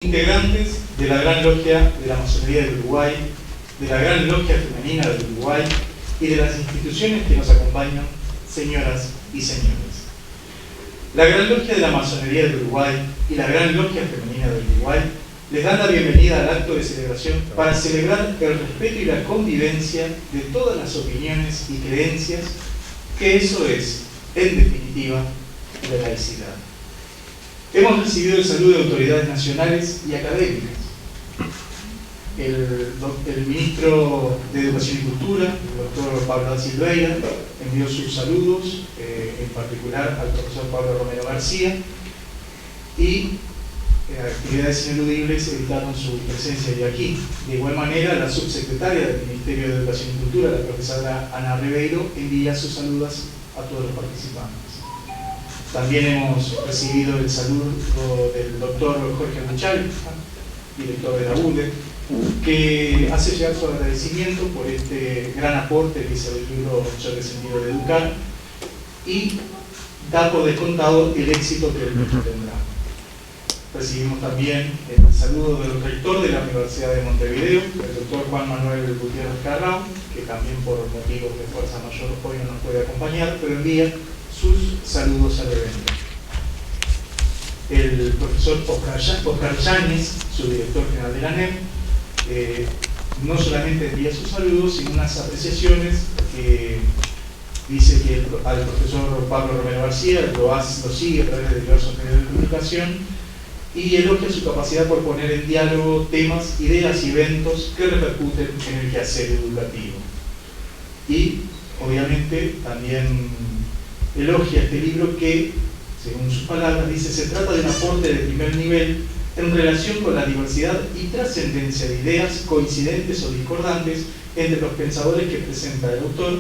Integrantes de la Gran Logia de la Masonería del Uruguay, de la Gran Logia Femenina del Uruguay y de las instituciones que nos acompañan, señoras y señores. La Gran Logia de la Masonería del Uruguay y la Gran Logia Femenina del Uruguay les dan la bienvenida al acto de celebración para celebrar el respeto y la convivencia de todas las opiniones y creencias, que eso es, en definitiva, la laicidad. Hemos recibido el saludo de autoridades nacionales y académicas. El ministro de Educación y Cultura, el doctor Pablo da Silveira, envió sus saludos, en particular al profesor Pablo Romero García, y actividades ineludibles evitaron su presencia hoy aquí. De igual manera, la subsecretaria del Ministerio de Educación y Cultura, la profesora Ana Ribeiro, envía sus saludos a todos los participantes. También hemos recibido el saludo del doctor Jorge Muchal, director de la ULE, que hace llegar su agradecimiento por este gran aporte que hizo el libro Sobre el sentido de educar, y da por descontado el éxito que el mismo tendrá. Recibimos también el saludo del rector de la Universidad de Montevideo, el doctor Juan Manuel Gutiérrez Carrao, que también por motivos de fuerza mayor hoy no nos puede acompañar, pero envía sus saludos al evento. El profesor Oscar Yáñez, su director general de la ANEP, no solamente envía sus saludos, sino unas apreciaciones que dice que al profesor Pablo Romero García lo sigue a través de diversos medios de comunicación y elogia su capacidad por poner en diálogo temas, ideas y eventos que repercuten en el quehacer educativo. Y, obviamente, también elogia este libro que, según sus palabras, dice: se trata de un aporte de primer nivel en relación con la diversidad y trascendencia de ideas coincidentes o discordantes entre los pensadores que presenta el autor,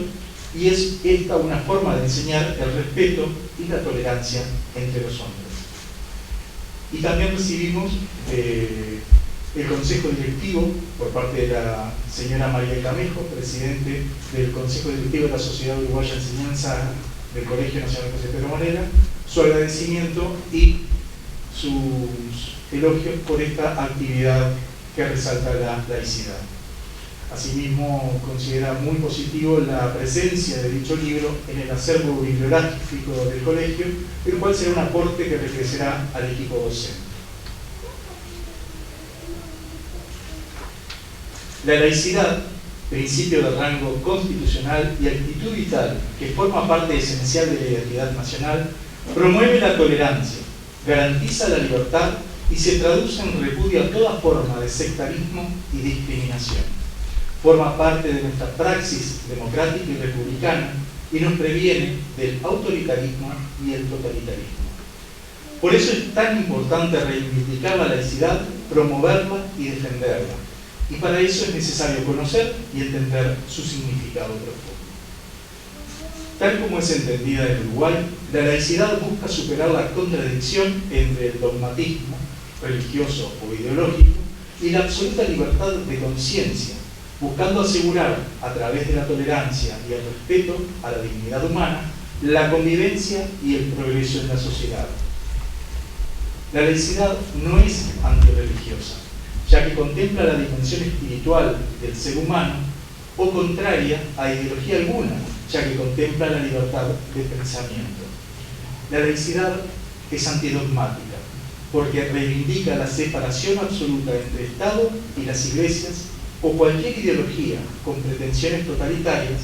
y es esta una forma de enseñar el respeto y la tolerancia entre los hombres. Y también recibimos el consejo directivo por parte de la señora María Camejo, presidente del Consejo Directivo de la Sociedad Uruguaya de Enseñanza del Colegio Nacional José Pedro Morera, su agradecimiento y sus elogios por esta actividad que resalta la laicidad. Asimismo, considera muy positivo la presencia de dicho libro en el acervo bibliográfico del colegio, el cual será un aporte que enriquecerá al equipo docente. La laicidad, principio de rango constitucional y actitud vital que forma parte esencial de la identidad nacional, promueve la tolerancia, garantiza la libertad y se traduce en repudio a toda forma de sectarismo y discriminación. Forma parte de nuestra praxis democrática y republicana y nos previene del autoritarismo y el totalitarismo. Por eso es tan importante reivindicar la laicidad, promoverla y defenderla. Y para eso es necesario conocer y entender su significado profundo. Tal como es entendida en Uruguay, la laicidad busca superar la contradicción entre el dogmatismo religioso o ideológico y la absoluta libertad de conciencia, buscando asegurar, a través de la tolerancia y el respeto a la dignidad humana, la convivencia y el progreso en la sociedad. La laicidad no es antirreligiosa, ya que contempla la dimensión espiritual del ser humano, o contraria a ideología alguna, ya que contempla la libertad de pensamiento. La laicidad es antidogmática, porque reivindica la separación absoluta entre el Estado y las iglesias o cualquier ideología con pretensiones totalitarias,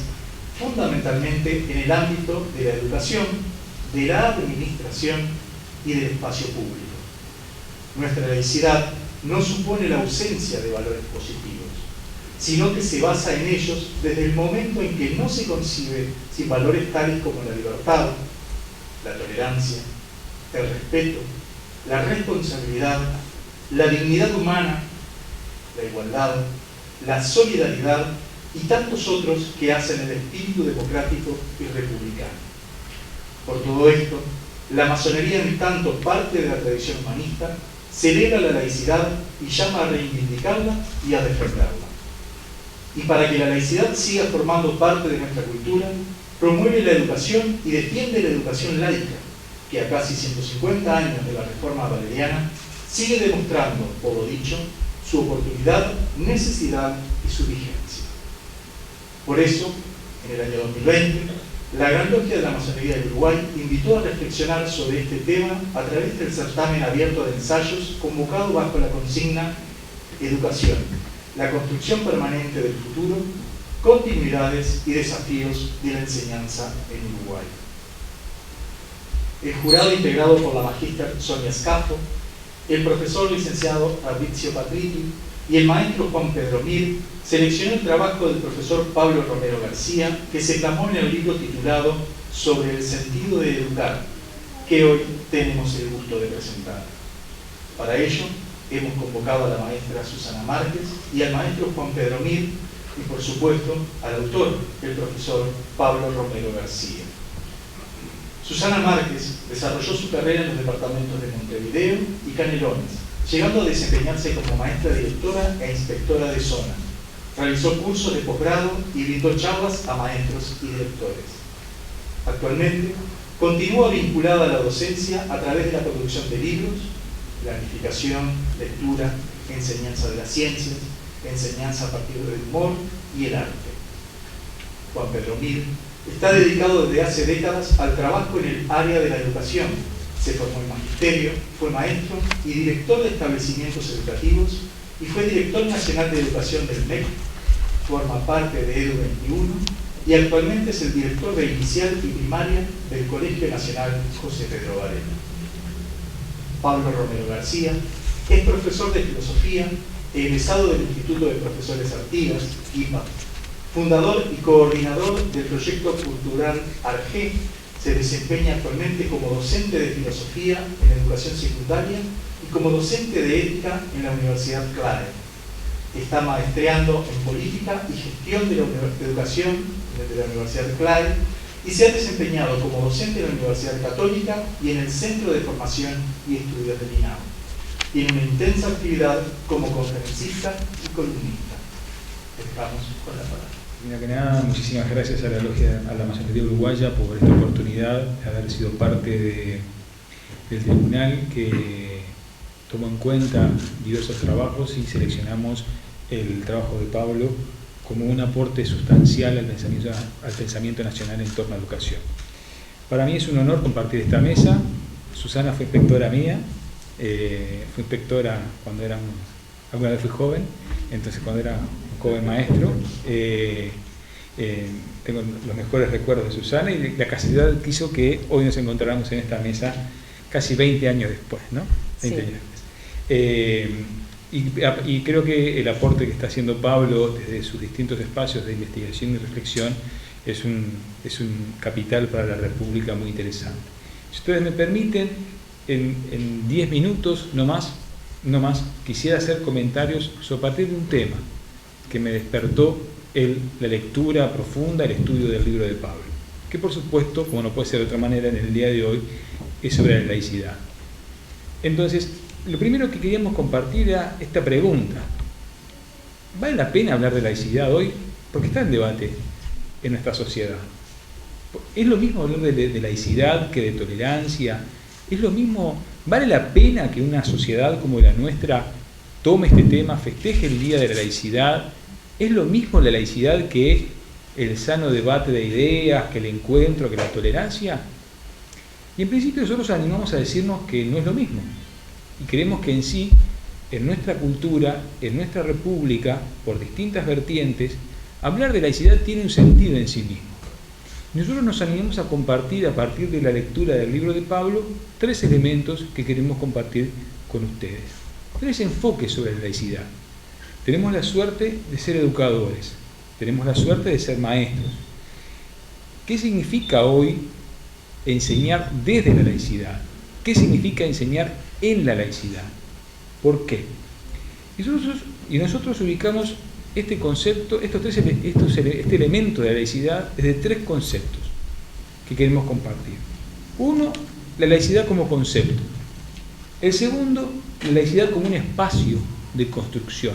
fundamentalmente en el ámbito de la educación, de la administración y del espacio público. Nuestra laicidad no supone la ausencia de valores positivos, sino que se basa en ellos desde el momento en que no se concibe sin valores tales como la libertad, la tolerancia, el respeto, la responsabilidad, la dignidad humana, la igualdad, la solidaridad y tantos otros que hacen el espíritu democrático y republicano. Por todo esto, la masonería, en tanto parte de la tradición humanista, celebra la laicidad y llama a reivindicarla y a defenderla. Y para que la laicidad siga formando parte de nuestra cultura, promueve la educación y defiende la educación laica, que a casi 150 años de la Reforma Valeriana sigue demostrando, por lo dicho, su oportunidad, necesidad y su vigencia. Por eso, en el año 2020, la Gran Logia de la Masonería del Uruguay invitó a reflexionar sobre este tema a través del certamen abierto de ensayos convocado bajo la consigna Educación, la construcción permanente del futuro, continuidades y desafíos de la enseñanza en Uruguay. El jurado, integrado por la magíster Sonia Scafo, el profesor licenciado Fabrizio Patriti y el maestro Juan Pedro Mir, seleccionó el trabajo del profesor Pablo Romero García, que se plasmó en el libro titulado Sobre el sentido de educar, que hoy tenemos el gusto de presentar. Para ello, hemos convocado a la maestra Susana Márquez y al maestro Juan Pedro Mir, y por supuesto al autor, el profesor Pablo Romero García. Susana Márquez desarrolló su carrera en los departamentos de Montevideo y Canelones, llegando a desempeñarse como maestra directora e inspectora de zona. Realizó cursos de posgrado y brindó charlas a maestros y directores. Actualmente, continúa vinculada a la docencia a través de la producción de libros, planificación, lectura, enseñanza de las ciencias, enseñanza a partir del humor y el arte. Juan Pedro Mir está dedicado desde hace décadas al trabajo en el área de la educación. Se formó en magisterio, fue maestro y director de establecimientos educativos y fue director nacional de educación del MEC, forma parte de EDU 21 y actualmente es el director de inicial y primaria del Colegio Nacional José Pedro Varela. Pablo Romero García es profesor de filosofía, egresado del Instituto de Profesores Artigas, IPA, fundador y coordinador del proyecto cultural ARGE. Se desempeña actualmente como docente de filosofía en educación secundaria y como docente de ética en la Universidad Clare. Está maestreando en política y gestión de la educación de la Universidad Clare y se ha desempeñado como docente en la Universidad Católica y en el Centro de Formación y Estudios del INAU. Tiene una intensa actividad como conferencista y columnista. Estamos con la palabra. Primero que nada, muchísimas gracias a la Logia, a la Masonería Uruguaya por esta oportunidad de haber sido parte del tribunal que tomó en cuenta diversos trabajos y seleccionamos el trabajo de Pablo como un aporte sustancial al pensamiento nacional en torno a educación. Para mí es un honor compartir esta mesa. Susana fue inspectora mía, fue inspectora cuando alguna vez fui joven, entonces cuando era un joven maestro. Tengo los mejores recuerdos de Susana y la casualidad quiso que hoy nos encontráramos en esta mesa casi 20 años después, ¿no? 20 años después. Y creo que el aporte que está haciendo Pablo desde sus distintos espacios de investigación y reflexión es un capital para la República muy interesante. Si ustedes me permiten, en 10 minutos, no más, quisiera hacer comentarios a partir de un tema que me despertó la lectura profunda, el estudio del libro de Pablo, que por supuesto, como no puede ser de otra manera en el día de hoy, es sobre la laicidad. Entonces, lo primero que queríamos compartir era esta pregunta: ¿vale la pena hablar de laicidad hoy? Porque está en debate en nuestra sociedad. ¿Es lo mismo hablar de laicidad que de tolerancia? ¿Es lo mismo? ¿Vale la pena que una sociedad como la nuestra tome este tema, festeje el Día de la Laicidad? ¿Es lo mismo la laicidad que el sano debate de ideas, que el encuentro, que la tolerancia? Y en principio nosotros animamos a decirnos que no es lo mismo. Y creemos que en sí, en nuestra cultura, en nuestra república, por distintas vertientes, hablar de laicidad tiene un sentido en sí mismo. Nosotros nos animamos a compartir, a partir de la lectura del libro de Pablo, 3 elementos que queremos compartir con ustedes. 3 enfoques sobre la laicidad. Tenemos la suerte de ser educadores, tenemos la suerte de ser maestros. ¿Qué significa hoy enseñar desde la laicidad? ¿Qué significa enseñar en la laicidad? ¿Por qué? Y nosotros ubicamos este concepto, este elemento de la laicidad desde 3 conceptos que queremos compartir. Uno, la laicidad como concepto. El segundo, la laicidad como un espacio de construcción.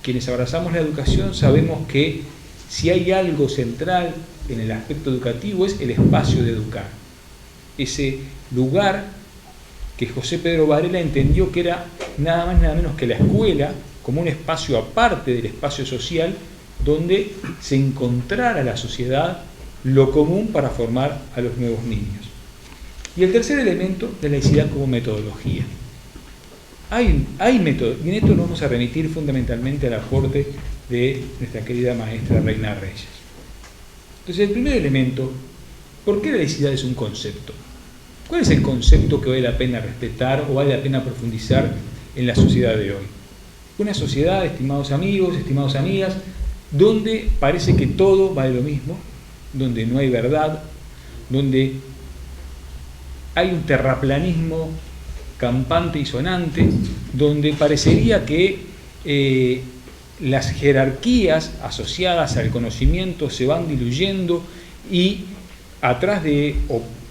Quienes abrazamos la educación sabemos que si hay algo central en el aspecto educativo es el espacio de educar. Ese lugar que José Pedro Varela entendió que era nada más nada menos que la escuela como un espacio aparte del espacio social donde se encontrara la sociedad lo común para formar a los nuevos niños. Y el tercer elemento, la laicidad como metodología. Hay métodos, y en esto nos vamos a remitir fundamentalmente al aporte de nuestra querida maestra Reina Reyes. Entonces, el primer elemento, ¿por qué la laicidad es un concepto? ¿Cuál es el concepto que vale la pena respetar o vale la pena profundizar en la sociedad de hoy? Una sociedad, estimados amigos, estimadas amigas, donde parece que todo vale lo mismo, donde no hay verdad, donde hay un terraplanismo campante y sonante, donde parecería que las jerarquías asociadas al conocimiento se van diluyendo y atrás de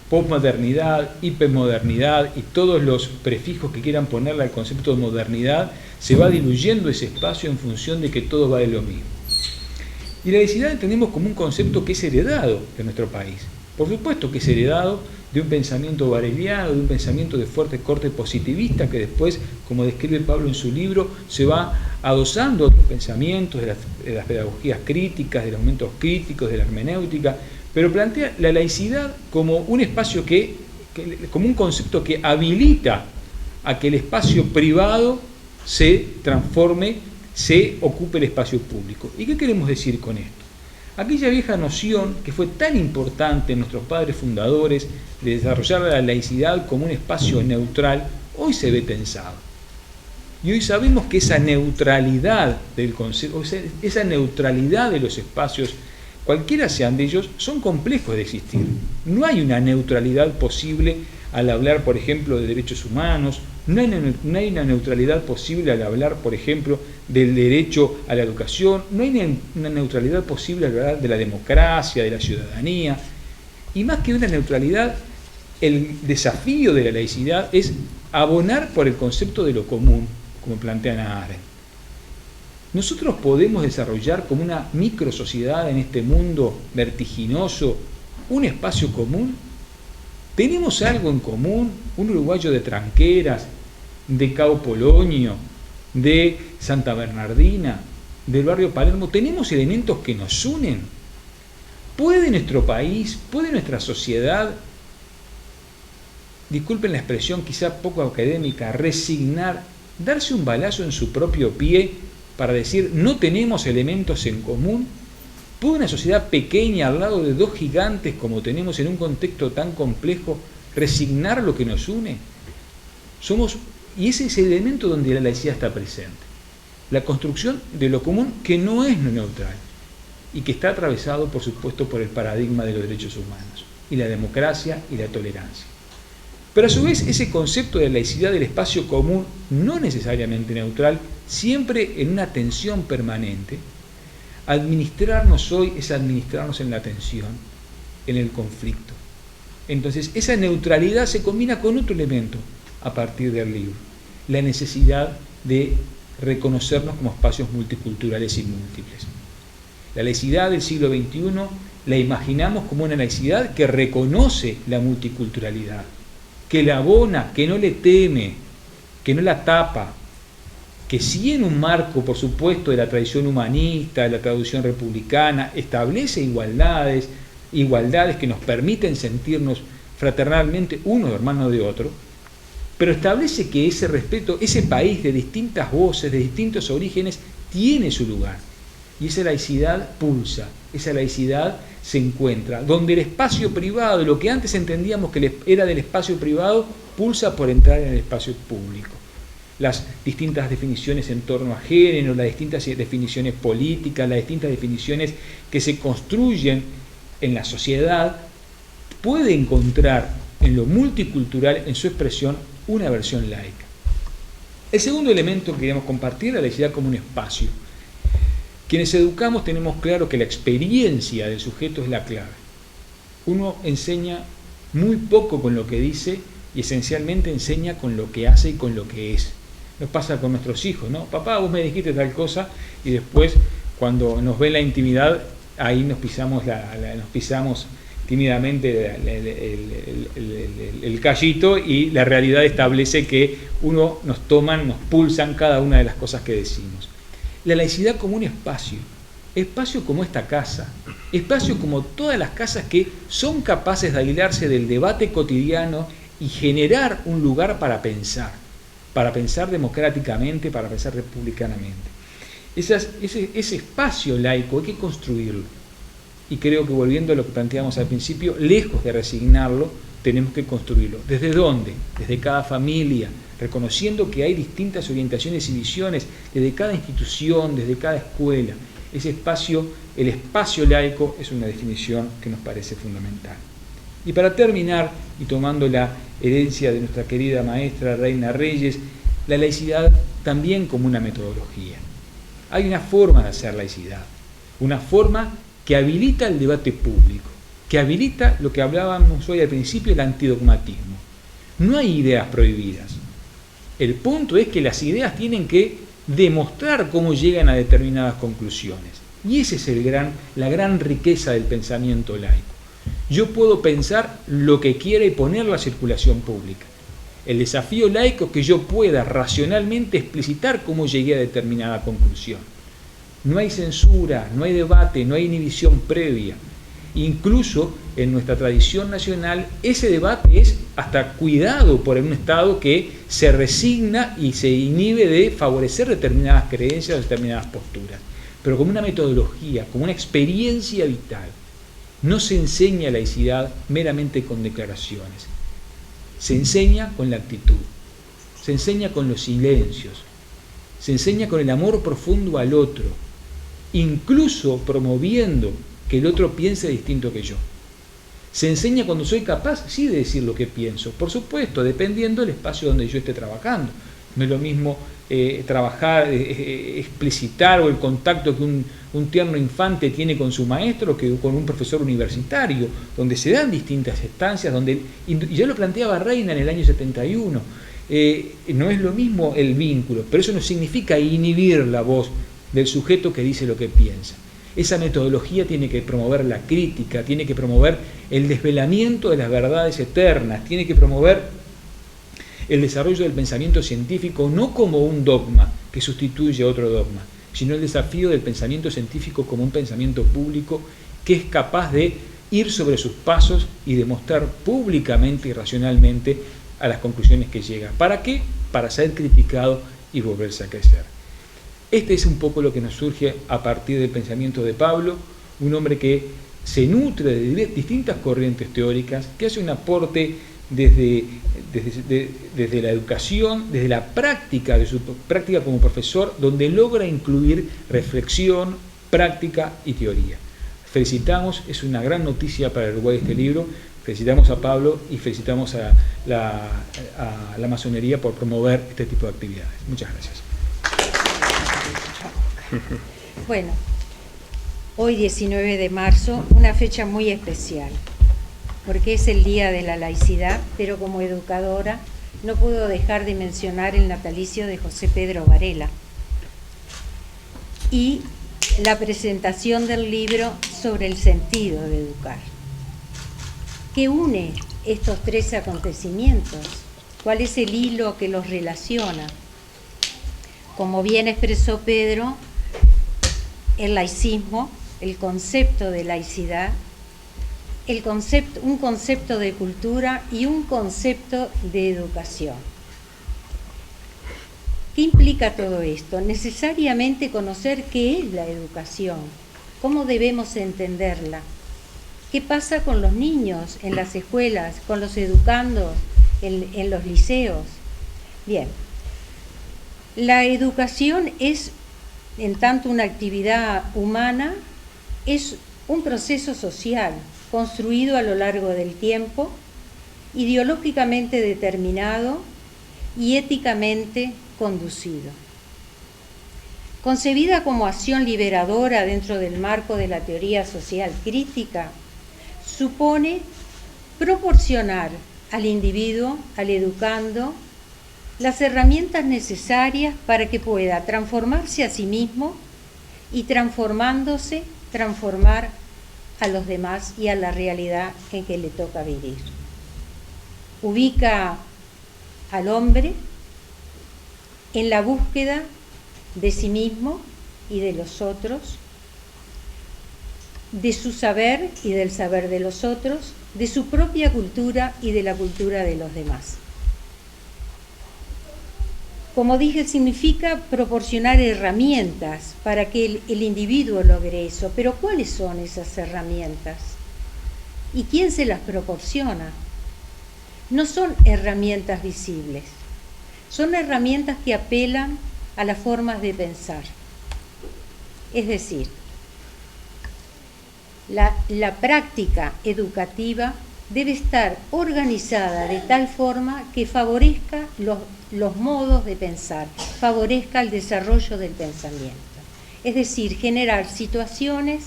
posmodernidad, hipermodernidad y todos los prefijos que quieran ponerle al concepto de modernidad, se va diluyendo ese espacio en función de que todo vale lo mismo. Y la laicidad entendemos como un concepto que es heredado de nuestro país. Por supuesto que es heredado de un pensamiento vareliano, de un pensamiento de fuerte corte positivista que después, como describe Pablo en su libro, se va adosando a otros pensamientos de las pedagogías críticas, de los momentos críticos, de la hermenéutica, pero plantea la laicidad como un espacio como un concepto que habilita a que el espacio privado se transforme, se ocupe el espacio público. ¿Y qué queremos decir con esto? Aquella vieja noción que fue tan importante en nuestros padres fundadores de desarrollar la laicidad como un espacio neutral, hoy se ve tensado. Y hoy sabemos que esa neutralidad del concepto, esa neutralidad de los espacios, cualquiera sean de ellos, son complejos de existir. No hay una neutralidad posible al hablar, por ejemplo, de derechos humanos, no hay una neutralidad posible al hablar, por ejemplo, del derecho a la educación, no hay una neutralidad posible al hablar de la democracia, de la ciudadanía. Y más que una neutralidad, el desafío de la laicidad es abonar por el concepto de lo común, como plantea Hannah Arendt. ¿Nosotros podemos desarrollar como una microsociedad en este mundo vertiginoso un espacio común? ¿Tenemos algo en común? Un uruguayo de Tranqueras, de Cabo Polonio, de Santa Bernardina, del barrio Palermo, ¿tenemos elementos que nos unen? ¿Puede nuestro país, puede nuestra sociedad, disculpen la expresión quizá poco académica, resignar, darse un balazo en su propio pie para decir no tenemos elementos en común? ¿Puede una sociedad pequeña al lado de dos gigantes como tenemos en un contexto tan complejo resignar lo que nos une? Y ese es el elemento donde la laicidad está presente. La construcción de lo común que no es neutral y que está atravesado, por supuesto, por el paradigma de los derechos humanos y la democracia y la tolerancia. Pero a su vez ese concepto de laicidad del espacio común no necesariamente neutral, siempre en una tensión permanente. Administrarnos hoy es administrarnos en la tensión, en el conflicto. Entonces esa neutralidad se combina con otro elemento a partir del libro, la necesidad de reconocernos como espacios multiculturales y múltiples. La laicidad del siglo XXI la imaginamos como una laicidad que reconoce la multiculturalidad, que la abona, que no le teme, que no la tapa, que sí en un marco, por supuesto, de la tradición humanista, de la tradición republicana, establece igualdades que nos permiten sentirnos fraternalmente uno hermano de otro, pero establece que ese respeto, ese país de distintas voces, de distintos orígenes, tiene su lugar. Y esa laicidad pulsa, esa laicidad se encuentra, donde el espacio privado, lo que antes entendíamos que era del espacio privado, pulsa por entrar en el espacio público. Las distintas definiciones en torno a género, las distintas definiciones políticas, las distintas definiciones que se construyen en la sociedad, puede encontrar en lo multicultural, en su expresión, una versión laica. El segundo elemento que queremos compartir es la laicidad como un espacio. Quienes educamos tenemos claro que la experiencia del sujeto es la clave. Uno enseña muy poco con lo que dice y esencialmente enseña con lo que hace y con lo que es. Nos pasa con nuestros hijos, ¿no? Papá, vos me dijiste tal cosa, y después cuando nos ven la intimidad, ahí nos pisamos tímidamente el callito, y la realidad establece que nos pulsan cada una de las cosas que decimos. La laicidad como un espacio como esta casa, espacio como todas las casas que son capaces de aislarse del debate cotidiano y generar un lugar para pensar democráticamente, para pensar republicanamente. Ese espacio laico hay que construirlo. Y creo que, volviendo a lo que planteamos al principio, lejos de resignarlo, tenemos que construirlo. ¿Desde dónde? Desde cada familia, reconociendo que hay distintas orientaciones y visiones, desde cada institución, desde cada escuela. El espacio laico es una definición que nos parece fundamental. Y para terminar, y tomando la herencia de nuestra querida maestra Reina Reyes, la laicidad también como una metodología. Hay una forma de hacer laicidad, una forma que habilita el debate público, que habilita lo que hablábamos hoy al principio, el antidogmatismo. No hay ideas prohibidas. El punto es que las ideas tienen que demostrar cómo llegan a determinadas conclusiones. Y esa es la gran riqueza del pensamiento laico. Yo puedo pensar lo que quiera y ponerlo a circulación pública. El desafío laico es que yo pueda racionalmente explicitar cómo llegué a determinada conclusión. No hay censura, no hay debate, no hay inhibición previa. Incluso en nuestra tradición nacional ese debate es hasta cuidado por un Estado que se resigna y se inhibe de favorecer determinadas creencias o determinadas posturas. Pero como una metodología, como una experiencia vital. No se enseña laicidad meramente con declaraciones. Se enseña con la actitud, se enseña con los silencios, se enseña con el amor profundo al otro, incluso promoviendo que el otro piense distinto que yo. Se enseña cuando soy capaz, sí, de decir lo que pienso, por supuesto, dependiendo del espacio donde yo esté trabajando. No es lo mismo trabajar, explicitar, o el contacto que un tierno infante tiene con su maestro que con un profesor universitario, donde se dan distintas estancias, y ya lo planteaba Reina en el año 71, no es lo mismo el vínculo, pero eso no significa inhibir la voz del sujeto que dice lo que piensa. Esa metodología tiene que promover la crítica, tiene que promover el desvelamiento de las verdades eternas, tiene que promover el desarrollo del pensamiento científico no como un dogma que sustituye a otro dogma, sino el desafío del pensamiento científico como un pensamiento público que es capaz de ir sobre sus pasos y demostrar públicamente y racionalmente a las conclusiones que llega. ¿Para qué? Para ser criticado y volverse a crecer. Este es un poco lo que nos surge a partir del pensamiento de Pablo, un hombre que se nutre de distintas corrientes teóricas, que hace un aporte desde la educación, desde la práctica, de su práctica como profesor, donde logra incluir reflexión, práctica y teoría. Felicitamos, es una gran noticia para el Uruguay este libro, felicitamos a Pablo y felicitamos a la masonería por promover este tipo de actividades. Muchas gracias. Bueno, hoy 19 de marzo, una fecha muy especial, porque es el Día de la Laicidad, pero como educadora no puedo dejar de mencionar el natalicio de José Pedro Varela y la presentación del libro sobre el sentido de educar. ¿Qué une estos tres acontecimientos? ¿Cuál es el hilo que los relaciona? Como bien expresó Pedro, el laicismo, el concepto de laicidad, un concepto de cultura y un concepto de educación. ¿Qué implica todo esto? Necesariamente conocer qué es la educación, cómo debemos entenderla, qué pasa con los niños en las escuelas, con los educandos en los liceos. Bien, la educación es, en tanto una actividad humana, es un proceso social construido a lo largo del tiempo, ideológicamente determinado y éticamente conducido. Concebida como acción liberadora dentro del marco de la teoría social crítica, supone proporcionar al individuo, al educando, las herramientas necesarias para que pueda transformarse a sí mismo y transformándose, transformar a los demás y a la realidad en que le toca vivir. Ubica al hombre en la búsqueda de sí mismo y de los otros, de su saber y del saber de los otros, de su propia cultura y de la cultura de los demás. Como dije, significa proporcionar herramientas para que el individuo logre eso. Pero ¿cuáles son esas herramientas? ¿Y quién se las proporciona? No son herramientas visibles, son herramientas que apelan a las formas de pensar. Es decir, la práctica educativa debe estar organizada de tal forma que favorezca los modos de pensar, favorezca el desarrollo del pensamiento. Es decir, generar situaciones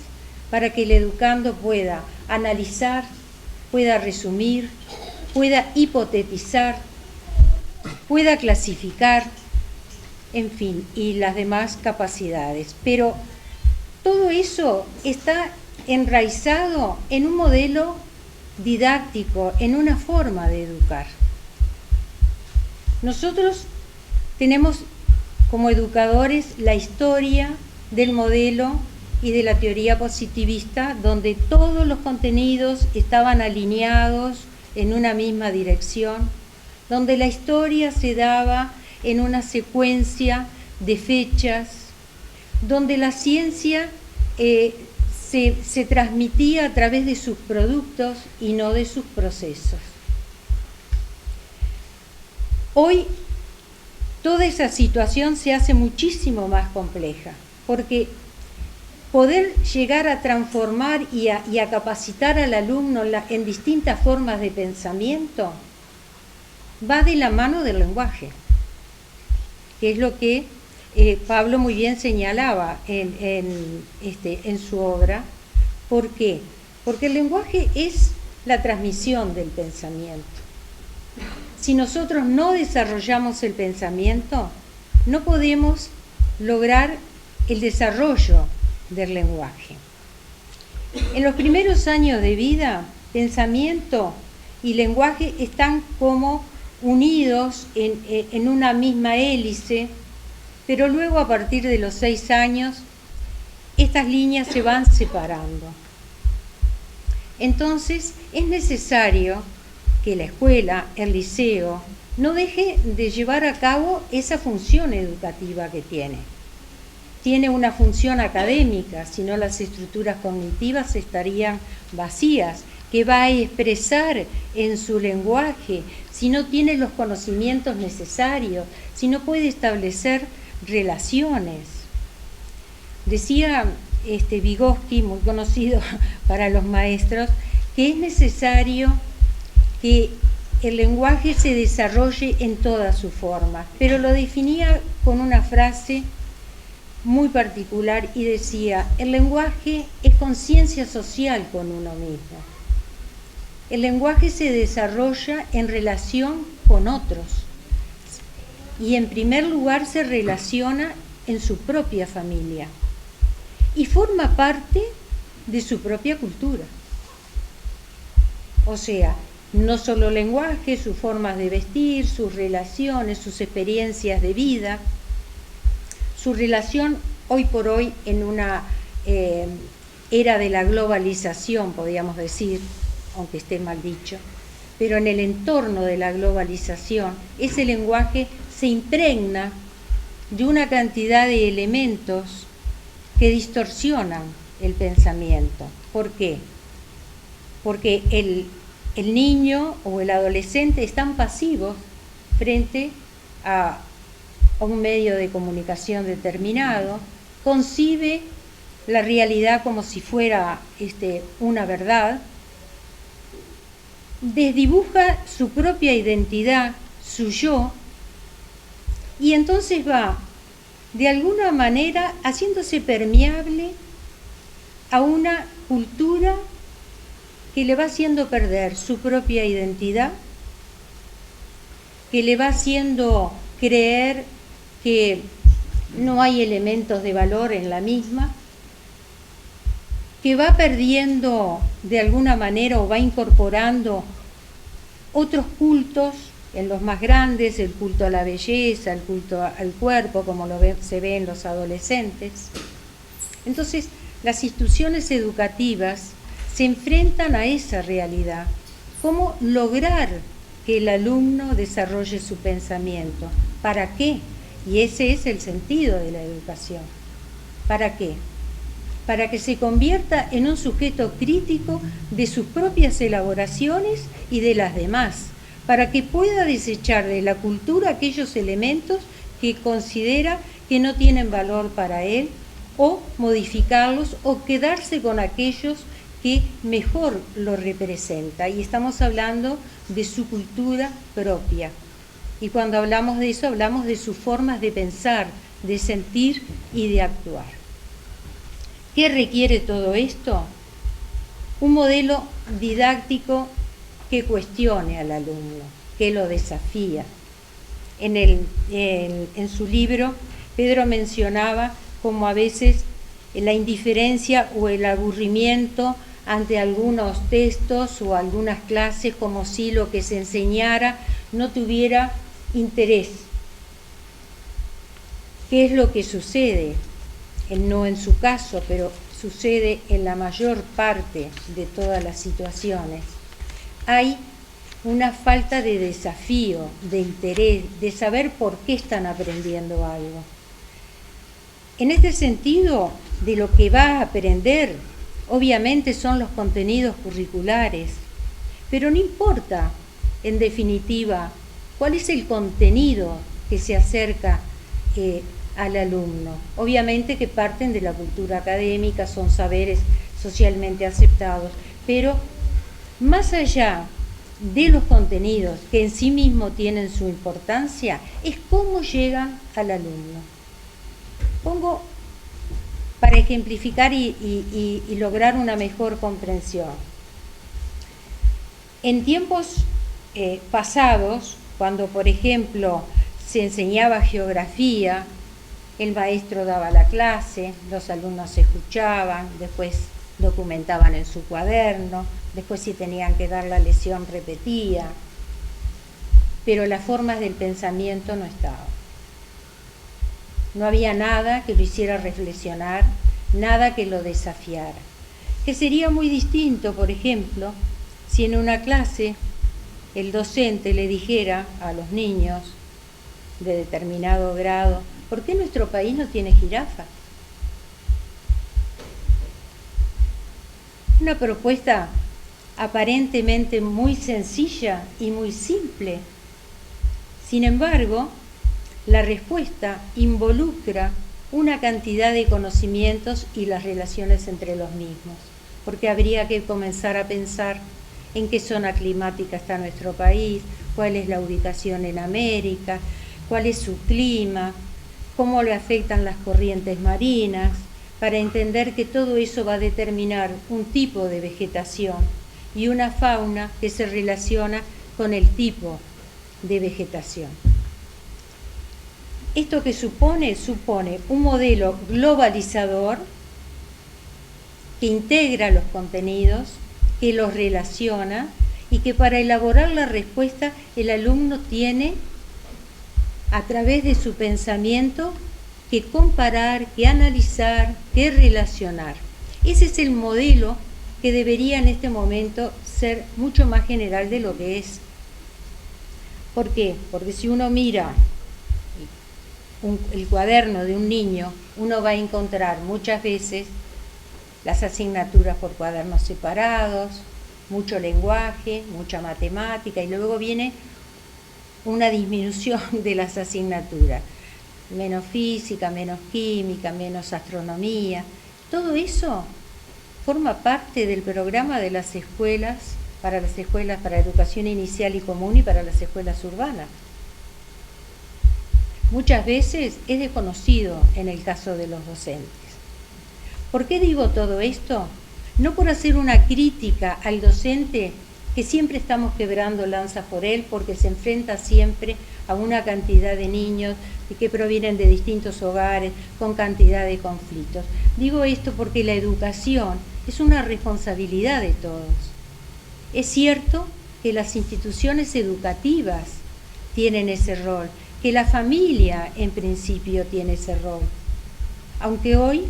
para que el educando pueda analizar, pueda resumir, pueda hipotetizar, pueda clasificar, en fin, y las demás capacidades. Pero todo eso está enraizado en un modelo didáctico, en una forma de educar. Nosotros tenemos como educadores la historia del modelo y de la teoría positivista, donde todos los contenidos estaban alineados en una misma dirección, donde la historia se daba en una secuencia de fechas, donde la ciencia se transmitía a través de sus productos y no de sus procesos. Hoy toda esa situación se hace muchísimo más compleja, porque poder llegar a transformar y a capacitar al alumno en distintas formas de pensamiento va de la mano del lenguaje, que es lo que Pablo muy bien señalaba en su obra. ¿Por qué? Porque el lenguaje es la transmisión del pensamiento. Si nosotros no desarrollamos el pensamiento, no podemos lograr el desarrollo del lenguaje. En los primeros años de vida, pensamiento y lenguaje están como unidos en una misma hélice, pero luego a partir de los 6 años estas líneas se van separando. Entonces es necesario que la escuela, el liceo, no deje de llevar a cabo esa función educativa que tiene. Tiene una función académica, si no las estructuras cognitivas estarían vacías, que va a expresar en su lenguaje, si no tiene los conocimientos necesarios, si no puede establecer relaciones. Decía Vygotsky, muy conocido para los maestros, que es necesario que el lenguaje se desarrolle en todas sus formas, pero lo definía con una frase muy particular y decía: el lenguaje es conciencia social con uno mismo. El lenguaje se desarrolla en relación con otros y en primer lugar se relaciona en su propia familia y forma parte de su propia cultura. O sea, no solo lenguaje, sus formas de vestir, sus relaciones, sus experiencias de vida, su relación hoy por hoy en una era de la globalización, podríamos decir, aunque esté mal dicho, pero en el entorno de la globalización, ese lenguaje se impregna de una cantidad de elementos que distorsionan el pensamiento. ¿Por qué? Porque el niño o el adolescente están pasivos frente a un medio de comunicación determinado, concibe la realidad como si fuera una verdad, desdibuja su propia identidad, su yo, y entonces va de alguna manera haciéndose permeable a una cultura que le va haciendo perder su propia identidad, que le va haciendo creer que no hay elementos de valor en la misma, que va perdiendo de alguna manera o va incorporando otros cultos, en los más grandes, el culto a la belleza, el culto al cuerpo, como se ve en los adolescentes. Entonces, las instituciones educativas se enfrentan a esa realidad. ¿Cómo lograr que el alumno desarrolle su pensamiento? ¿Para qué? Y ese es el sentido de la educación. ¿Para qué? Para que se convierta en un sujeto crítico de sus propias elaboraciones y de las demás, para que pueda desechar de la cultura aquellos elementos que considera que no tienen valor para él, o modificarlos, o quedarse con aquellos que mejor lo representa. Y estamos hablando de su cultura propia. Y cuando hablamos de eso, hablamos de sus formas de pensar, de sentir y de actuar. ¿Qué requiere todo esto? Un modelo didáctico que cuestione al alumno, que lo desafía. En su libro, Pedro mencionaba como a veces la indiferencia o el aburrimiento ante algunos textos o algunas clases, como si lo que se enseñara no tuviera interés. ¿Qué es lo que sucede? No en su caso, pero sucede en la mayor parte de todas las situaciones. Hay una falta de desafío, de interés, de saber por qué están aprendiendo algo. En este sentido, de lo que va a aprender, obviamente son los contenidos curriculares, pero no importa, en definitiva, cuál es el contenido que se acerca al alumno. Obviamente que parten de la cultura académica, son saberes socialmente aceptados, pero más allá de los contenidos que en sí mismos tienen su importancia, es cómo llegan al alumno. Pongo para ejemplificar y lograr una mejor comprensión. En tiempos pasados, cuando por ejemplo se enseñaba geografía, el maestro daba la clase, los alumnos escuchaban, después documentaban en su cuaderno, después si tenían que dar la lección repetía, pero las formas del pensamiento no estaban. No había nada que lo hiciera reflexionar, nada que lo desafiara. Que sería muy distinto, por ejemplo, si en una clase el docente le dijera a los niños de determinado grado: ¿por qué nuestro país no tiene jirafas? Una propuesta aparentemente muy sencilla y muy simple. Sin embargo, la respuesta involucra una cantidad de conocimientos y las relaciones entre los mismos, porque habría que comenzar a pensar en qué zona climática está nuestro país, cuál es la ubicación en América, cuál es su clima, cómo le afectan las corrientes marinas, para entender que todo eso va a determinar un tipo de vegetación y una fauna que se relaciona con el tipo de vegetación. ¿Esto que supone? Supone un modelo globalizador que integra los contenidos, que los relaciona y que para elaborar la respuesta el alumno tiene, a través de su pensamiento, que comparar, que analizar, que relacionar. Ese es el modelo que debería en este momento ser mucho más general de lo que es. ¿Por qué? Porque si uno mira el cuaderno de un niño, uno va a encontrar muchas veces las asignaturas por cuadernos separados, mucho lenguaje, mucha matemática, y luego viene una disminución de las asignaturas, menos física, menos química, menos astronomía. Todo eso forma parte del programa de las escuelas para educación inicial y común y para las escuelas urbanas. Muchas veces es desconocido en el caso de los docentes. ¿Por qué digo todo esto? No por hacer una crítica al docente, que siempre estamos quebrando lanzas por él, porque se enfrenta siempre a una cantidad de niños que provienen de distintos hogares, con cantidad de conflictos. Digo esto porque la educación es una responsabilidad de todos. Es cierto que las instituciones educativas tienen ese rol, que la familia en principio tiene ese rol, aunque hoy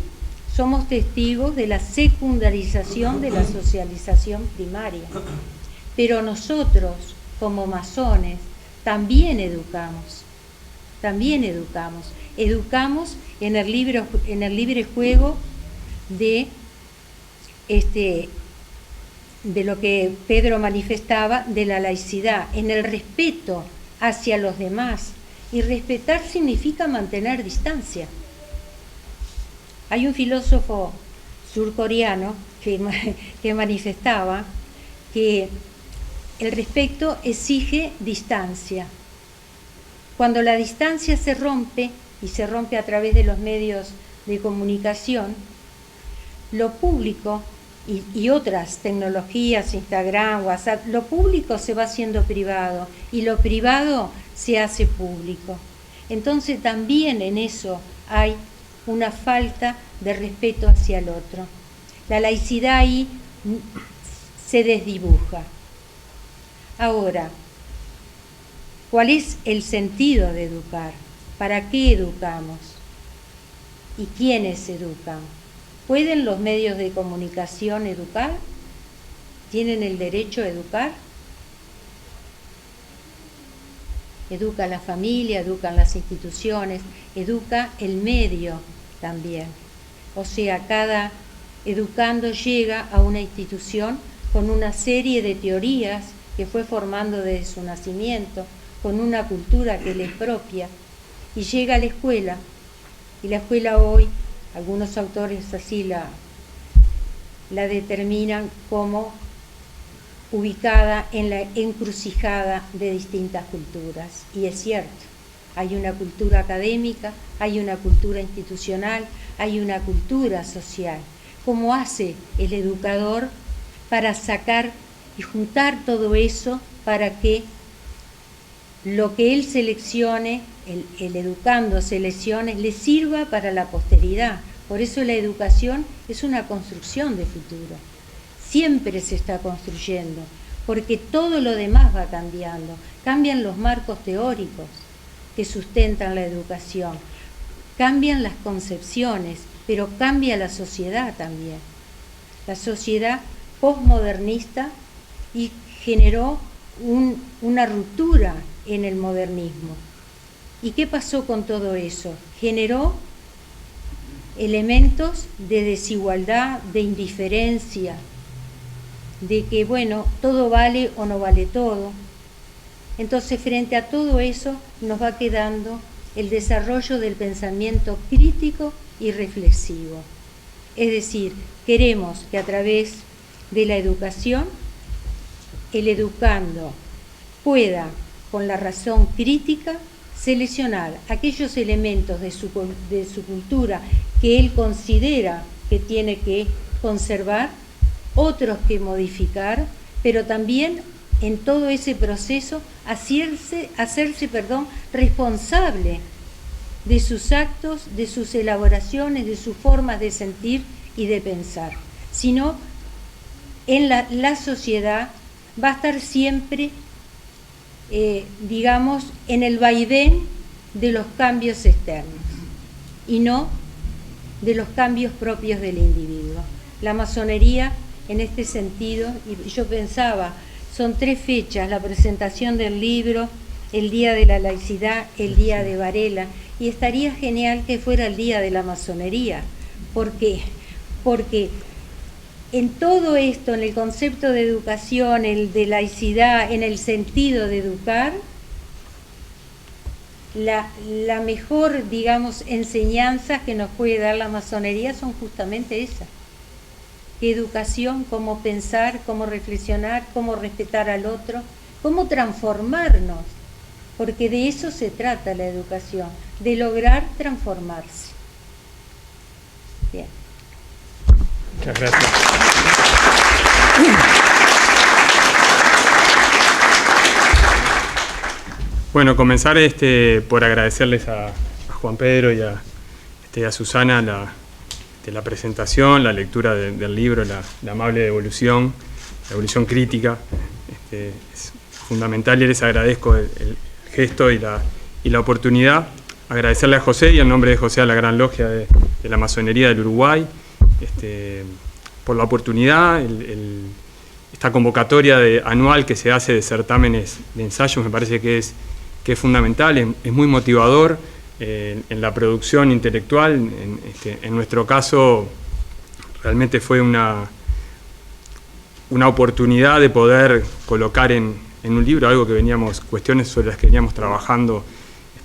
somos testigos de la secundarización de la socialización primaria. Pero nosotros, como masones, también educamos. Educamos en el libre juego de lo que Pedro manifestaba, de la laicidad, en el respeto hacia los demás. Y respetar significa mantener distancia. Hay un filósofo surcoreano que manifestaba que el respeto exige distancia. Cuando la distancia se rompe, y se rompe a través de los medios de comunicación, lo público y otras tecnologías, Instagram, WhatsApp, lo público se va haciendo privado y lo privado se hace público. Entonces también en eso hay una falta de respeto hacia el otro. La laicidad ahí se desdibuja. Ahora, ¿cuál es el sentido de educar? ¿Para qué educamos? ¿Y quiénes educan? ¿Pueden los medios de comunicación educar? ¿Tienen el derecho a educar? Educa la familia, educan las instituciones, educa el medio también. O sea, cada educando llega a una institución con una serie de teorías que fue formando desde su nacimiento, con una cultura que le es propia, y llega a la escuela, y la escuela hoy, algunos autores así la determinan como ubicada en la encrucijada de distintas culturas. Y es cierto, hay una cultura académica, hay una cultura institucional, hay una cultura social. ¿Cómo hace el educador para sacar y juntar todo eso para que lo que él seleccione, el educando seleccione, le sirva para la posteridad? Por eso la educación es una construcción de futuro. Siempre se está construyendo, porque todo lo demás va cambiando. Cambian los marcos teóricos que sustentan la educación, cambian las concepciones, pero cambia la sociedad también. La sociedad postmodernista y generó una ruptura en el modernismo. ¿Y qué pasó con todo eso? Generó elementos de desigualdad, de indiferencia, de que, bueno, todo vale o no vale todo. Entonces, frente a todo eso, nos va quedando el desarrollo del pensamiento crítico y reflexivo. Es decir, queremos que a través de la educación, el educando pueda, con la razón crítica, seleccionar aquellos elementos de su cultura que él considera que tiene que conservar, otros que modificar, pero también en todo ese proceso hacerse responsable de sus actos, de sus elaboraciones, de sus formas de sentir y de pensar. Si no, en la sociedad va a estar siempre, en el vaivén de los cambios externos y no de los cambios propios del individuo. La masonería, en este sentido, y yo pensaba, son 3 fechas: la presentación del libro, el Día de la Laicidad, el Día de Varela, y estaría genial que fuera el Día de la Masonería. ¿Por qué? Porque en todo esto, en el concepto de educación, el de laicidad, en el sentido de educar, la mejor, enseñanza que nos puede dar la masonería son justamente esas. ¿Qué educación? Cómo pensar, cómo reflexionar, cómo respetar al otro, cómo transformarnos, porque de eso se trata la educación, de lograr transformarse. Bien. Muchas gracias. Bueno, comenzar por agradecerles a Juan Pedro y a Susana la presentación, la lectura del libro, la amable devolución, la evolución crítica. Es fundamental y les agradezco el gesto y la oportunidad. Agradecerle a José y en nombre de José a la Gran Logia de la Masonería del Uruguay por la oportunidad, esta convocatoria anual que se hace de certámenes de ensayos me parece que es fundamental, es muy motivador en la producción intelectual. En nuestro caso realmente fue una oportunidad de poder colocar en un libro algo que cuestiones sobre las que veníamos trabajando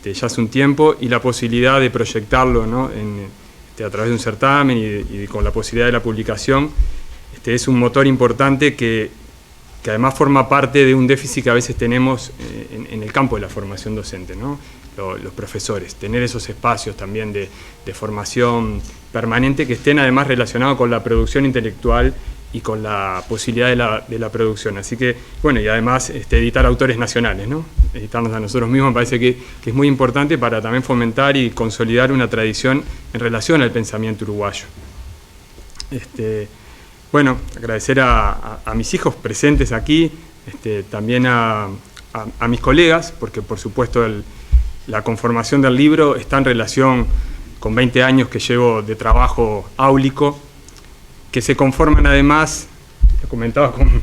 ya hace un tiempo, y la posibilidad de proyectarlo, ¿no? A través de un certamen y con la posibilidad de la publicación. Es un motor importante que además forma parte de un déficit que a veces tenemos en el campo de la formación docente, ¿no? Los profesores, tener esos espacios también de formación permanente que estén además relacionados con la producción intelectual y con la posibilidad de la producción. Así que, bueno, y además editar autores nacionales, ¿no? Editarnos a nosotros mismos me parece que es muy importante para también fomentar y consolidar una tradición en relación al pensamiento uruguayo. Bueno, agradecer a mis hijos presentes aquí, también a mis colegas, porque por supuesto la conformación del libro está en relación con 20 años que llevo de trabajo áulico, que se conforman además, lo comentaba con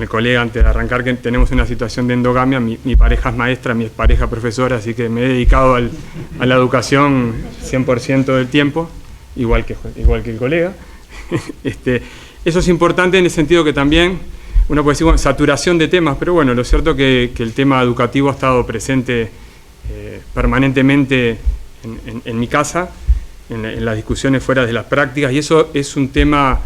el colega antes de arrancar, que tenemos una situación de endogamia. Mi pareja es maestra, mi pareja profesora, así que me he dedicado a la educación 100% del tiempo, igual que el colega. Eso es importante en el sentido que también uno puede decir, bueno, saturación de temas, pero bueno, lo cierto que el tema educativo ha estado presente permanentemente en mi casa, en las discusiones fuera de las prácticas, y eso es un tema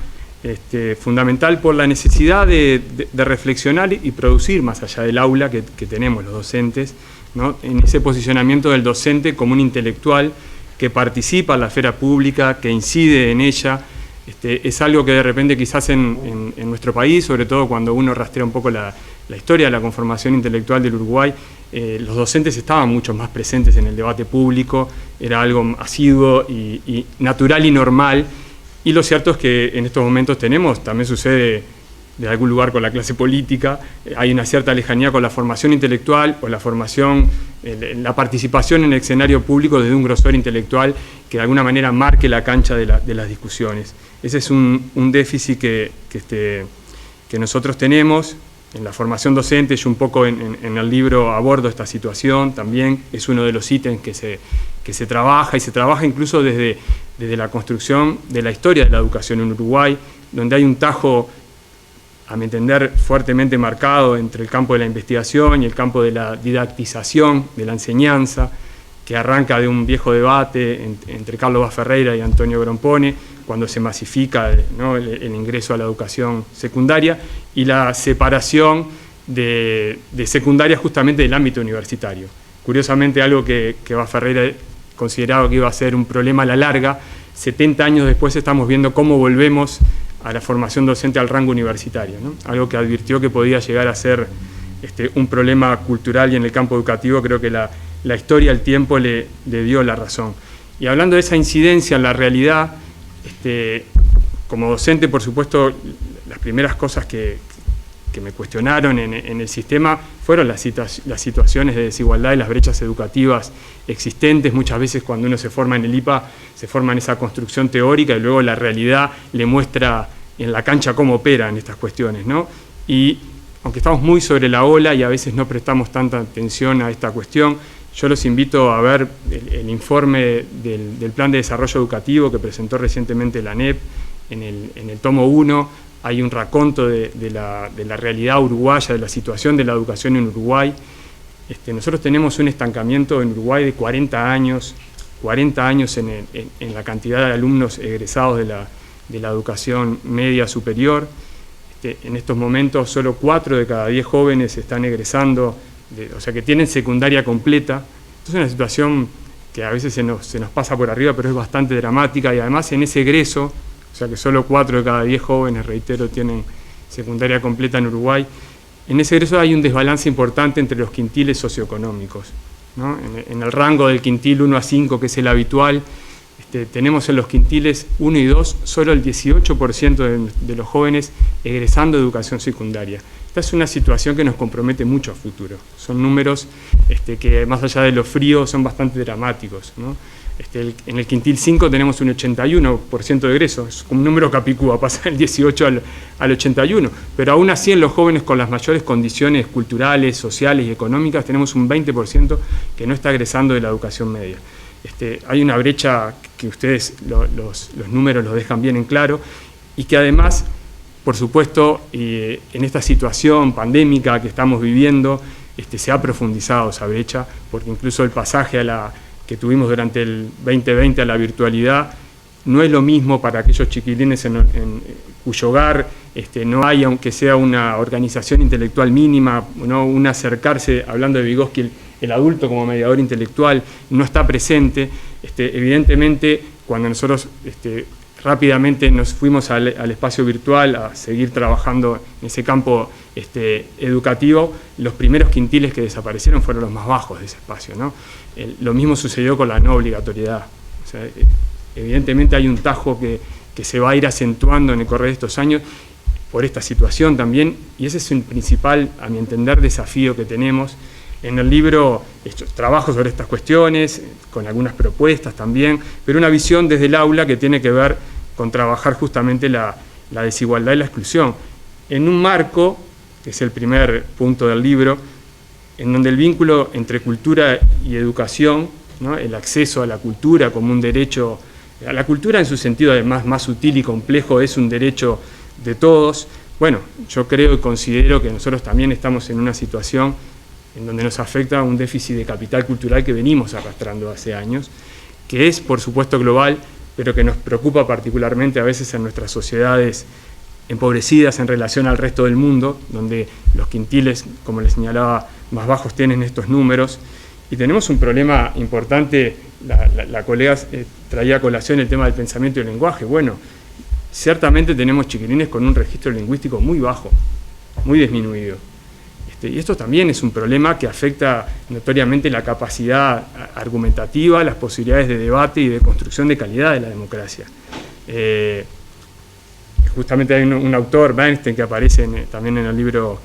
fundamental por la necesidad de reflexionar y producir más allá del aula que tenemos los docentes, ¿no? En ese posicionamiento del docente como un intelectual que participa en la esfera pública, que incide en ella. Es algo que de repente quizás en nuestro país, sobre todo cuando uno rastrea un poco la historia de la conformación intelectual del Uruguay, los docentes estaban mucho más presentes en el debate público, era algo asiduo y natural y normal, y lo cierto es que en estos momentos también sucede de algún lugar con la clase política, hay una cierta lejanía con la formación intelectual o la formación, la participación en el escenario público desde un grosor intelectual que de alguna manera marque la cancha de las discusiones. Ese es un déficit que nosotros tenemos en la formación docente. Yo un poco en el libro abordo esta situación también, es uno de los ítems que se trabaja, y se trabaja incluso desde la construcción de la historia de la educación en Uruguay, donde hay un tajo, a mi entender, fuertemente marcado entre el campo de la investigación y el campo de la didactización, de la enseñanza, que arranca de un viejo debate entre Carlos Vaz Ferreira y Antonio Grompone, cuando se masifica, ¿no? el ingreso a la educación secundaria y la separación de secundaria justamente del ámbito universitario. Curiosamente, algo que Vaz Ferreira consideraba que iba a ser un problema a la larga, 70 años después estamos viendo cómo volvemos a la formación docente al rango universitario, ¿no? Algo que advirtió que podía llegar a ser un problema cultural, y en el campo educativo creo que la historia, el tiempo le dio la razón. Y hablando de esa incidencia en la realidad, como docente, por supuesto, las primeras cosas que me cuestionaron en el sistema fueron las situaciones de desigualdad y las brechas educativas existentes. Muchas veces cuando uno se forma en el IPA, se forma en esa construcción teórica y luego la realidad le muestra en la cancha cómo operan estas cuestiones, ¿no? Y aunque estamos muy sobre la ola y a veces no prestamos tanta atención a esta cuestión, yo los invito a ver el informe del Plan de Desarrollo Educativo que presentó recientemente la ANEP. En el tomo 1 hay un raconto de la realidad uruguaya, de la situación de la educación en Uruguay. Nosotros tenemos un estancamiento en Uruguay de 40 años en la cantidad de alumnos egresados de la educación media superior. En estos momentos solo 4 de cada 10 jóvenes están egresando, o sea que tienen secundaria completa. Entonces es una situación que a veces se nos pasa por arriba, pero es bastante dramática, y además en ese egreso, o sea que solo 4 de cada 10 jóvenes, reitero, tienen secundaria completa en Uruguay. En ese egreso hay un desbalance importante entre los quintiles socioeconómicos, ¿no? En el rango del quintil 1 a 5, que es el habitual, tenemos en los quintiles 1 y 2 solo el 18% de los jóvenes egresando de educación secundaria. Esta es una situación que nos compromete mucho a futuro. Son números que, más allá de lo frío, son bastante dramáticos, ¿no? En el quintil 5 tenemos un 81% de egresos, es como un número capicúa, pasa del 18 al 81, pero aún así en los jóvenes con las mayores condiciones culturales, sociales y económicas tenemos un 20% que no está egresando de la educación media. Hay una brecha que ustedes, los números los dejan bien en claro, y que además, por supuesto, en esta situación pandémica que estamos viviendo, se ha profundizado esa brecha, porque incluso el pasaje que tuvimos durante el 2020 a la virtualidad no es lo mismo para aquellos chiquilines cuyo hogar no hay, aunque sea una organización intelectual mínima, ¿no? Un acercarse, hablando de Vygotsky, el adulto como mediador intelectual no está presente. Evidentemente, cuando nosotros rápidamente nos fuimos al espacio virtual a seguir trabajando en ese campo educativo, los primeros quintiles que desaparecieron fueron los más bajos de ese espacio, ¿no? Lo mismo sucedió con la no obligatoriedad. O sea, evidentemente hay un tajo que se va a ir acentuando en el correr de estos años por esta situación también, y ese es el principal, a mi entender, desafío que tenemos. En el libro trabajo sobre estas cuestiones, con algunas propuestas también, pero una visión desde el aula que tiene que ver con trabajar justamente la desigualdad y la exclusión, en un marco, que es el primer punto del libro, en donde el vínculo entre cultura y educación, ¿no? El acceso a la cultura como un derecho, a la cultura en su sentido además más sutil y complejo, es un derecho de todos. Bueno, yo creo y considero que nosotros también estamos en una situación en donde nos afecta un déficit de capital cultural que venimos arrastrando hace años, que es por supuesto global, pero que nos preocupa particularmente a veces en nuestras sociedades empobrecidas en relación al resto del mundo, donde los quintiles, como les señalaba, más bajos tienen estos números, y tenemos un problema importante. La colega traía a colación el tema del pensamiento y el lenguaje. Bueno, ciertamente tenemos chiquilines con un registro lingüístico muy bajo, muy disminuido. Y esto también es un problema que afecta notoriamente la capacidad argumentativa, las posibilidades de debate y de construcción de calidad de la democracia. Justamente hay un autor, Bernstein, que aparece también en el libro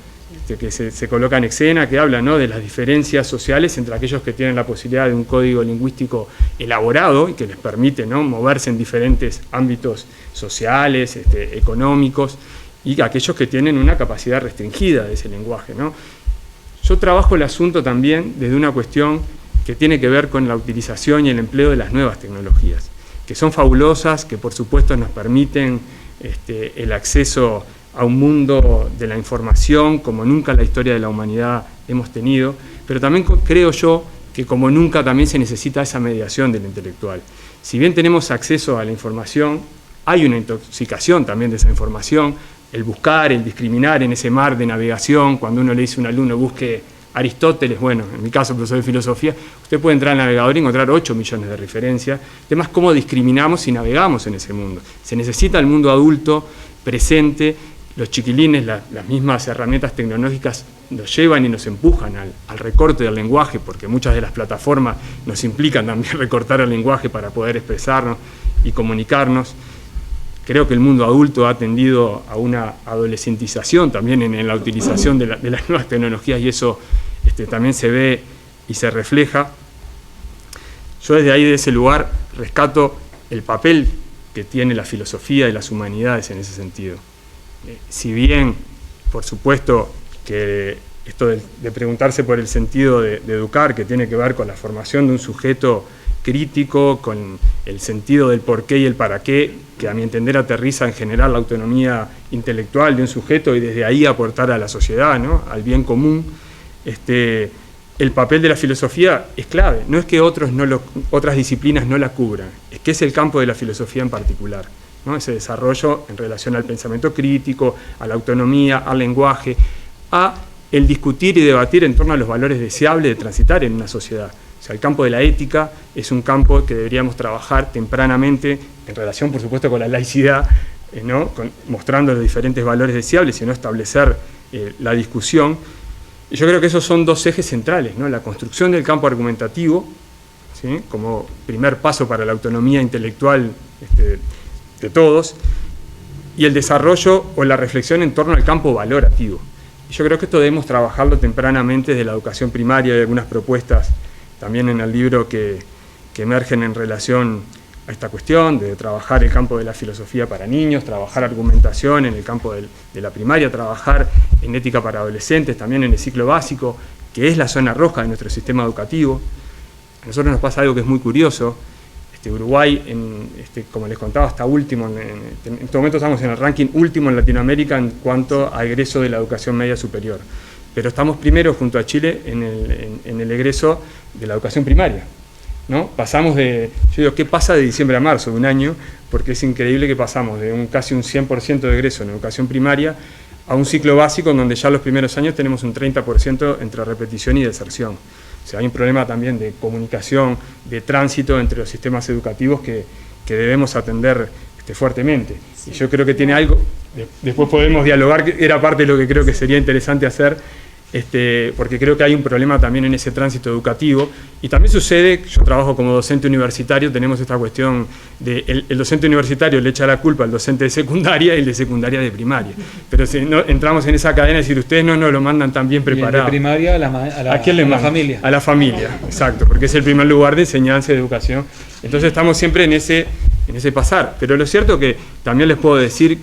que se coloca en escena, que habla, ¿no?, de las diferencias sociales entre aquellos que tienen la posibilidad de un código lingüístico elaborado y que les permite, ¿no?, moverse en diferentes ámbitos sociales, económicos, y aquellos que tienen una capacidad restringida de ese lenguaje, ¿no? Yo trabajo el asunto también desde una cuestión que tiene que ver con la utilización y el empleo de las nuevas tecnologías, que son fabulosas, que por supuesto nos permiten el acceso a un mundo de la información como nunca en la historia de la humanidad hemos tenido, pero también creo yo que como nunca también se necesita esa mediación del intelectual. Si bien tenemos acceso a la información, hay una intoxicación también de esa información, el buscar, el discriminar en ese mar de navegación. Cuando uno le dice a un alumno busque Aristóteles, bueno, en mi caso profesor de filosofía, usted puede entrar al navegador y encontrar 8 millones de referencias. El tema es cómo discriminamos y navegamos en ese mundo. Se necesita el mundo adulto presente. Los chiquilines, las mismas herramientas tecnológicas nos llevan y nos empujan al recorte del lenguaje, porque muchas de las plataformas nos implican también recortar el lenguaje para poder expresarnos y comunicarnos. Creo que el mundo adulto ha tendido a una adolescentización también en la utilización de las nuevas tecnologías, y eso también se ve y se refleja. Yo desde ahí, de ese lugar, rescato el papel que tiene la filosofía y las humanidades en ese sentido. Si bien, por supuesto, que esto de preguntarse por el sentido de educar, que tiene que ver con la formación de un sujeto crítico, con el sentido del por qué y el para qué, que a mi entender aterriza en general la autonomía intelectual de un sujeto y desde ahí aportar a la sociedad, ¿no?, al bien común, el papel de la filosofía es clave. No es que otras disciplinas no la cubran, es que es el campo de la filosofía en particular, ¿no?, ese desarrollo en relación al pensamiento crítico, a la autonomía, al lenguaje, a el discutir y debatir en torno a los valores deseables de transitar en una sociedad. O sea, el campo de la ética es un campo que deberíamos trabajar tempranamente en relación, por supuesto, con la laicidad, ¿no?, mostrando los diferentes valores deseables y no establecer la discusión. Y yo creo que esos son dos ejes centrales, ¿no?, la construcción del campo argumentativo ¿sí?, como primer paso para la autonomía intelectual de todos, y el desarrollo o la reflexión en torno al campo valorativo. Y yo creo que esto debemos trabajarlo tempranamente desde la educación primaria. Hay algunas propuestas también en el libro que emergen en relación a esta cuestión de trabajar el campo de la filosofía para niños, trabajar argumentación en el campo de la primaria, trabajar en ética para adolescentes, también en el ciclo básico, que es la zona roja de nuestro sistema educativo. A nosotros nos pasa algo que es muy curioso. Uruguay, como les contaba, está último, en este momento estamos en el ranking último en Latinoamérica en cuanto a egreso de la educación media superior, pero estamos primero junto a Chile en el egreso de la educación primaria, ¿no? Pasamos yo digo, ¿qué pasa de diciembre a marzo de un año? Porque es increíble que pasamos de casi un 100% de egreso en educación primaria a un ciclo básico en donde ya los primeros años tenemos un 30% entre repetición y deserción. O sea, hay un problema también de comunicación, de tránsito entre los sistemas educativos que debemos atender fuertemente. Sí. Y yo creo que tiene algo, después podemos dialogar, que era parte de lo que creo que sería interesante hacer, porque creo que hay un problema también en ese tránsito educativo. Y también sucede, yo trabajo como docente universitario, tenemos esta cuestión de el docente universitario le echa la culpa al docente de secundaria y el de secundaria de primaria. Pero si no entramos en esa cadena de decir, ustedes no nos lo mandan tan bien preparado. ¿Y el de primaria ¿A quién le mandan? Familia. A la familia, exacto, porque es el primer lugar de enseñanza y de educación. Entonces estamos siempre en ese pasar. Pero lo cierto que también les puedo decir,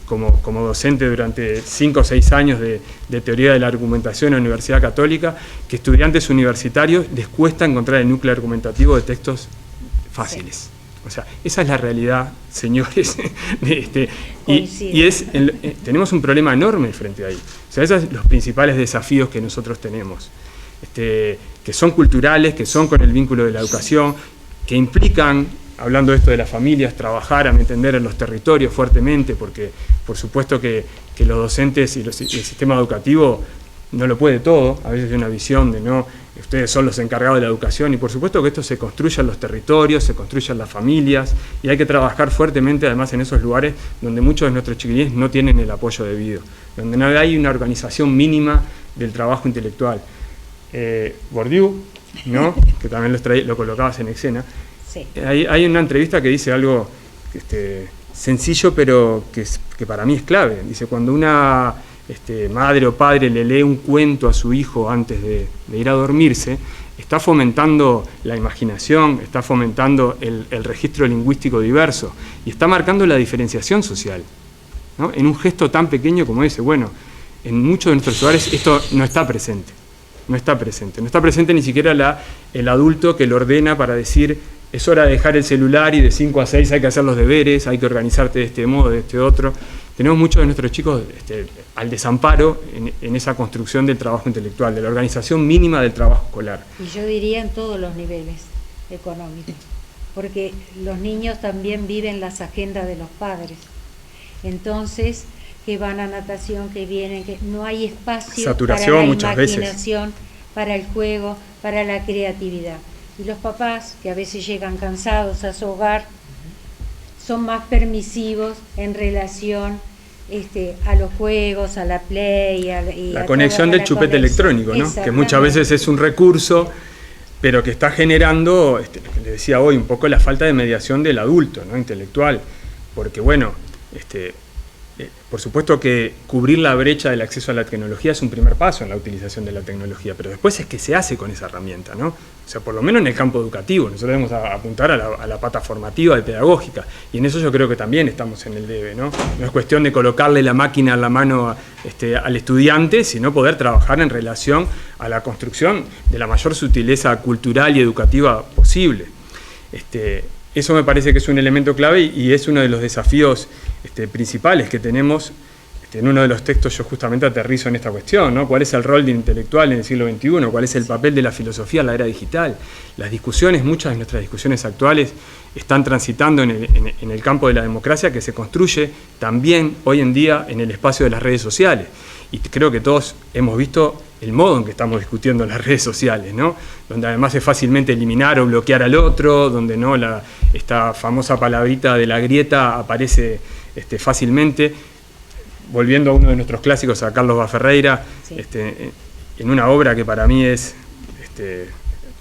como docente durante 5 o 6 años de teoría de la argumentación en la Universidad Católica, que estudiantes universitarios les cuesta encontrar el núcleo argumentativo de textos fáciles. Sí. O sea, esa es la realidad, señores. Tenemos un problema enorme frente a ahí. O sea, esos son los principales desafíos que nosotros tenemos, que son culturales, que son con el vínculo de la educación, que implican, hablando de esto de las familias, trabajar, a mi entender, en los territorios fuertemente, porque por supuesto que los docentes y el sistema educativo no lo puede todo. A veces hay una visión de no, ustedes son los encargados de la educación, y por supuesto que esto se construye en los territorios, se construye en las familias, y hay que trabajar fuertemente además en esos lugares donde muchos de nuestros chiquilines no tienen el apoyo debido, donde no hay una organización mínima del trabajo intelectual. Bourdieu, ¿no?, que también lo colocabas en escena. Sí. Hay una entrevista que dice algo sencillo, pero que para mí es clave. Dice, cuando una madre o padre le lee un cuento a su hijo antes de ir a dormirse, está fomentando la imaginación, está fomentando el registro lingüístico diverso y está marcando la diferenciación social, ¿no?, en un gesto tan pequeño como ese. Bueno, en muchos de nuestros hogares esto no está presente. No está presente ni siquiera el adulto que lo ordena para decir, es hora de dejar el celular y de 5 a 6 hay que hacer los deberes, hay que organizarte de este modo, de este otro. Tenemos muchos de nuestros chicos al desamparo en esa construcción del trabajo intelectual, de la organización mínima del trabajo escolar. Y yo diría en todos los niveles económicos, porque los niños también viven las agendas de los padres. Entonces, que van a natación, que vienen, que no hay espacio saturación, para la muchas imaginación, para el juego, para la creatividad. Y los papás, que a veces llegan cansados a su hogar, son más permisivos en relación a los juegos, a la play, la conexión del chupete electrónico, ¿no?, que muchas veces es un recurso, pero que está generando, le decía hoy, un poco la falta de mediación del adulto, ¿no?, intelectual, porque bueno, por supuesto que cubrir la brecha del acceso a la tecnología es un primer paso en la utilización de la tecnología, pero después es que se hace con esa herramienta, ¿no? O sea, por lo menos en el campo educativo, nosotros debemos apuntar a la pata formativa y pedagógica, y en eso yo creo que también estamos en el debe, ¿no? No es cuestión de colocarle la máquina en la mano al estudiante, sino poder trabajar en relación a la construcción de la mayor sutileza cultural y educativa posible. Eso me parece que es un elemento clave y es uno de los desafíos principales que tenemos. En uno de los textos yo justamente aterrizo en esta cuestión, ¿no? ¿Cuál es el rol del intelectual en el siglo XXI? ¿Cuál es el papel de la filosofía en la era digital? Las discusiones, muchas de nuestras discusiones actuales están transitando en el campo de la democracia, que se construye también hoy en día en el espacio de las redes sociales. Y creo que todos hemos visto el modo en que estamos discutiendo en las redes sociales, ¿no? Donde además es fácilmente eliminar o bloquear al otro, donde no esta famosa palabrita de la grieta aparece fácilmente. Volviendo a uno de nuestros clásicos, a Carlos Baferreira, sí, en una obra que para mí es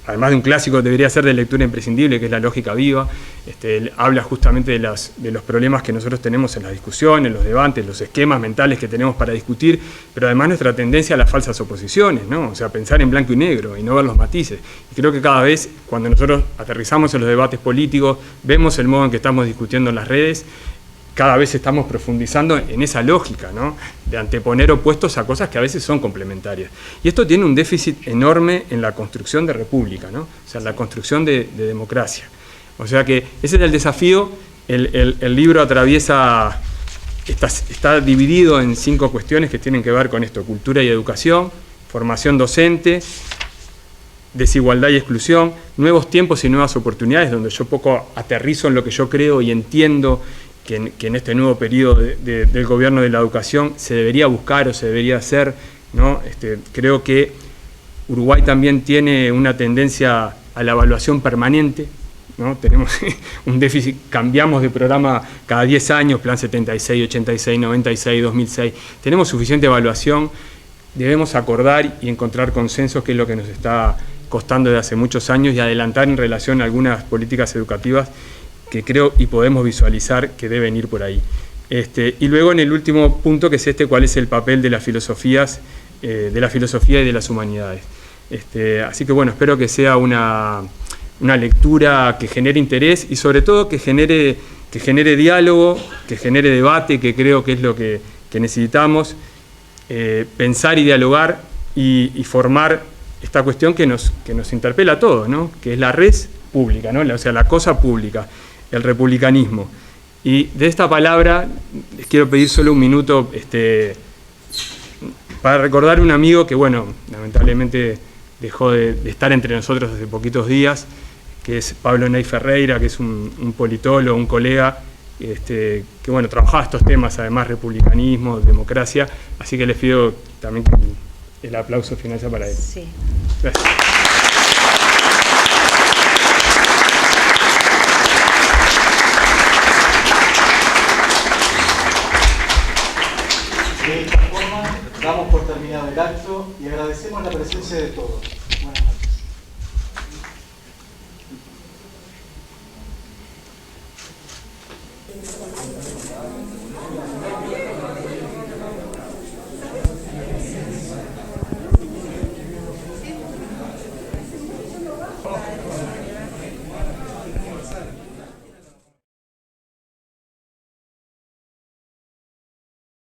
además de un clásico, debería ser de lectura imprescindible, que es La lógica viva. Él habla justamente de los problemas que nosotros tenemos en las discusiones, en los debates, los esquemas mentales que tenemos para discutir, pero además nuestra tendencia a las falsas oposiciones, ¿no? O sea, pensar en blanco y negro y no ver los matices. Y creo que cada vez, cuando nosotros aterrizamos en los debates políticos, vemos el modo en que estamos discutiendo en las redes, cada vez estamos profundizando en esa lógica, ¿no? De anteponer opuestos a cosas que a veces son complementarias. Y esto tiene un déficit enorme en la construcción de república, ¿no? O sea, en la construcción de democracia. O sea que ese es el desafío. El libro atraviesa, está dividido en 5 cuestiones que tienen que ver con esto: cultura y educación, formación docente, desigualdad y exclusión, nuevos tiempos y nuevas oportunidades, donde yo poco aterrizo en lo que yo creo y entiendo que en este nuevo periodo del gobierno de la educación se debería buscar o se debería hacer, ¿no? Creo que Uruguay también tiene una tendencia a la evaluación permanente, ¿no? Tenemos un déficit, cambiamos de programa cada 10 años, Plan 76, 86, 96, 2006. Tenemos suficiente evaluación, debemos acordar y encontrar consensos, que es lo que nos está costando desde hace muchos años, y adelantar en relación a algunas políticas educativas que creo y podemos visualizar que deben ir por ahí. Y luego en el último punto, que es cuál es el papel de las filosofías, de la filosofía y de las humanidades. Así que bueno, espero que sea una lectura que genere interés y sobre todo que genere diálogo, que genere debate, que creo que es lo que necesitamos, pensar y dialogar y formar esta cuestión que nos interpela a todos, ¿no? Que es la res pública, ¿no? O sea, la cosa pública, el republicanismo. Y de esta palabra les quiero pedir solo un minuto para recordar a un amigo que, bueno, lamentablemente dejó de estar entre nosotros hace poquitos días, que es Pablo Ney Ferreira, que es un politólogo, un colega, que bueno, trabajaba estos temas, además republicanismo, democracia, así que les pido también que el aplauso final sea para él. Sí. Gracias. De esta forma, damos por terminado el acto y agradecemos la presencia de todos. Buenas noches.